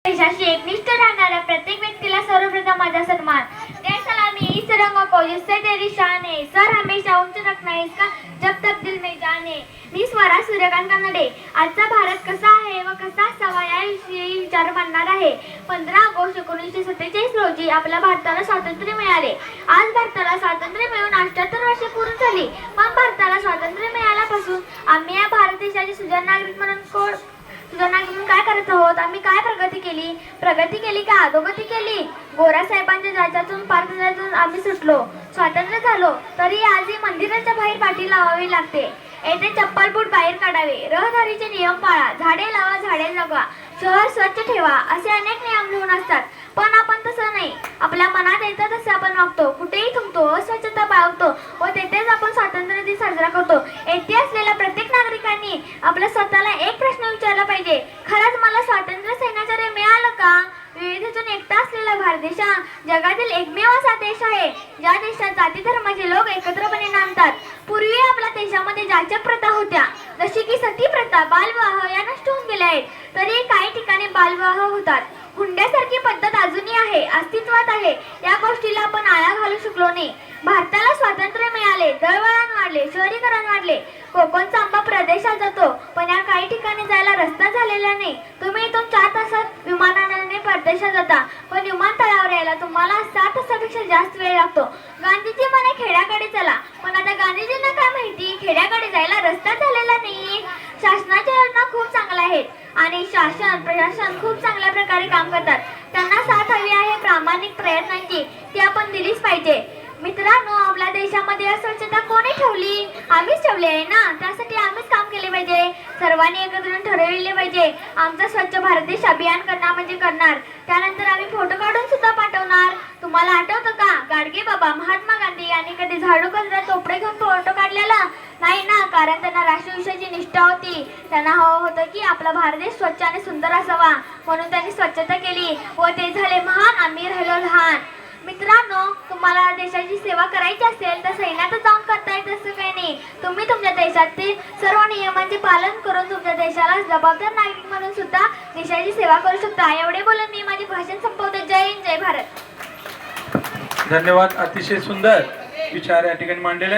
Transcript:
देशाशी एकनिष्ठ राहणाऱ्या प्रत्येक व्यक्तीला सर्वप्रथम माझा सन्मान। जय सलामी इस रंगों को जिससे तेरी शान है, सर हमेशा ऊंच रखना है इसका जब तक दिल में जाने। मी स्वरा सूर्यकांत कानडे आजचा भारत कसा आहे व कसा असावा याविषयी विचार मांडणार आहे। 15 ऑगस्ट 1947 रोजी आपल्या भारताला स्वातंत्र्य मिळाले। आज भारताला स्वातंत्र्य मिळून 78 वर्षे पूर्ण झाली। पण भारताला स्वातंत्र्य मिळाल्यापासून आम्ही या भारत देशाचे सुजाण नागरिक म्हणून काय करत आहोत? आम्ही काय प्रगती केली का अधोगती केली? गोरा साहेबांच्या जाचातून पारदर्शकातून आम्ही सुटलो, स्वातंत्र्य झालो, तरी आजही मंदिराच्या बाहेर पाठी लावावी लागते। येथे चप्पल बूट बाहेर काढावे, रहदारीचे नियम पाळा, झाडे लावा, झाडे जगवा, शहर स्वच्छ ठेवा, असे अनेक नियम लिहून असतात। पण आपण तसं नाही, आपल्या मनात येतं तसे आपण वागतो, कुठेही थुंकतो, अस्वच्छता बाळगतो व तेथेच आपण स्वातंत्र्य दिन साजरा करतो। येथे असलेल्या प्रत्येक नागरिकांनी आपल्या स्वतःला एक प्रश्न विचारला पाहिजे, खरंच मला स्वातंत्र्य सैन्याचार्य मिळालं का? विविधतेतून एकटा असलेला भारत देश जगातील एकमेव असा देश आहे ज्या देशात जाती धर्माचे लोक एकत्रपणे नांदतात। पूर्वी आपल्या देशामध्ये जाचक प्रथा होत्या, जशी की सती प्रथा, बालविवाह या नष्ट होऊन गेल्या आहेत, तरी काही ठिकाणी बालविवाह होतात। हुंड्यासारखी पद्धत अजूनही आहे, अस्तित्वात आहे। या गोष्टीला आपण आळा घालू शकलो नाही। भारताला स्वातंत्र्य मिळाले, दळणवळण वाढले, शहरीकरण वाढले, कोकणचा आंबा प्रदेशात जातो, पण या काही ठिकाणी जायला रस्ता झालेला नाही। तुम्ही इथून 4 तासात विमानाने परदेशात जाता, पण विमानतळावर यायला तुम्हाला 7 तासापेक्षा जास्त वेळ लागतो। गांधीजी म्हणे खेड्याकडे चला, पण आता गांधीजींना काय माहिती खेड्याकडे जायला रस्ता झालेला नाही। शासनाच्या योजना खूप चांगल्या आहेत आणि शासन प्रशासन खूप चांगल्या प्रकारे काम करतात। त्यांना साथ हवी आहे प्रामाणिक प्रयत्नांची, ती आपण दिलीच पाहिजे। मित्रांनो, आपल्या देशामध्ये अस्वच्छता कोणी ठेवली? आम्हीच ठेवली आहे ना, त्यासाठी आम्हीच काम केले पाहिजे। सर्वांनी एकत्र येऊन ठरविले पाहिजे, आमचा स्वच्छ भारत देश अभियान करणार म्हणजे करणार। त्यानंतर आम्ही फोटो काढून सुद्धा पाठवणार। तुम्हाला आठवतं का गाडगे बाबा महात्मा गांधी यांनी कधी झाडू कचरा टोपडे घेऊन फोटो काढलेला नाही ना? कारण त्यांना राष्ट्रविषयाची निष्ठा होती। त्यांना हवं होतं की आपला भारत देश स्वच्छ आणि सुंदर असावा, म्हणून त्यांनी स्वच्छता केली व ते झाले महान, आम्ही राहिलो लहान। मित्रांनो, तुम्हाला देशाची सेवा करायची असेल तर सैन्यातच जाऊन करता येत असं काही नाही। तुम्ही तुमच्या देशातील सर्व नियमांचे पालन करून तुमच्या देशाला जबाबदार नागरिक म्हणून सुद्धा देशाची सेवा करू शकता। एवढे बोलून मी माझे भाषण संपवते। जय हिंद, जय भारत। धन्यवाद। अतिशय सुंदर विचार या ठिकाणी मांडलेले आहेत।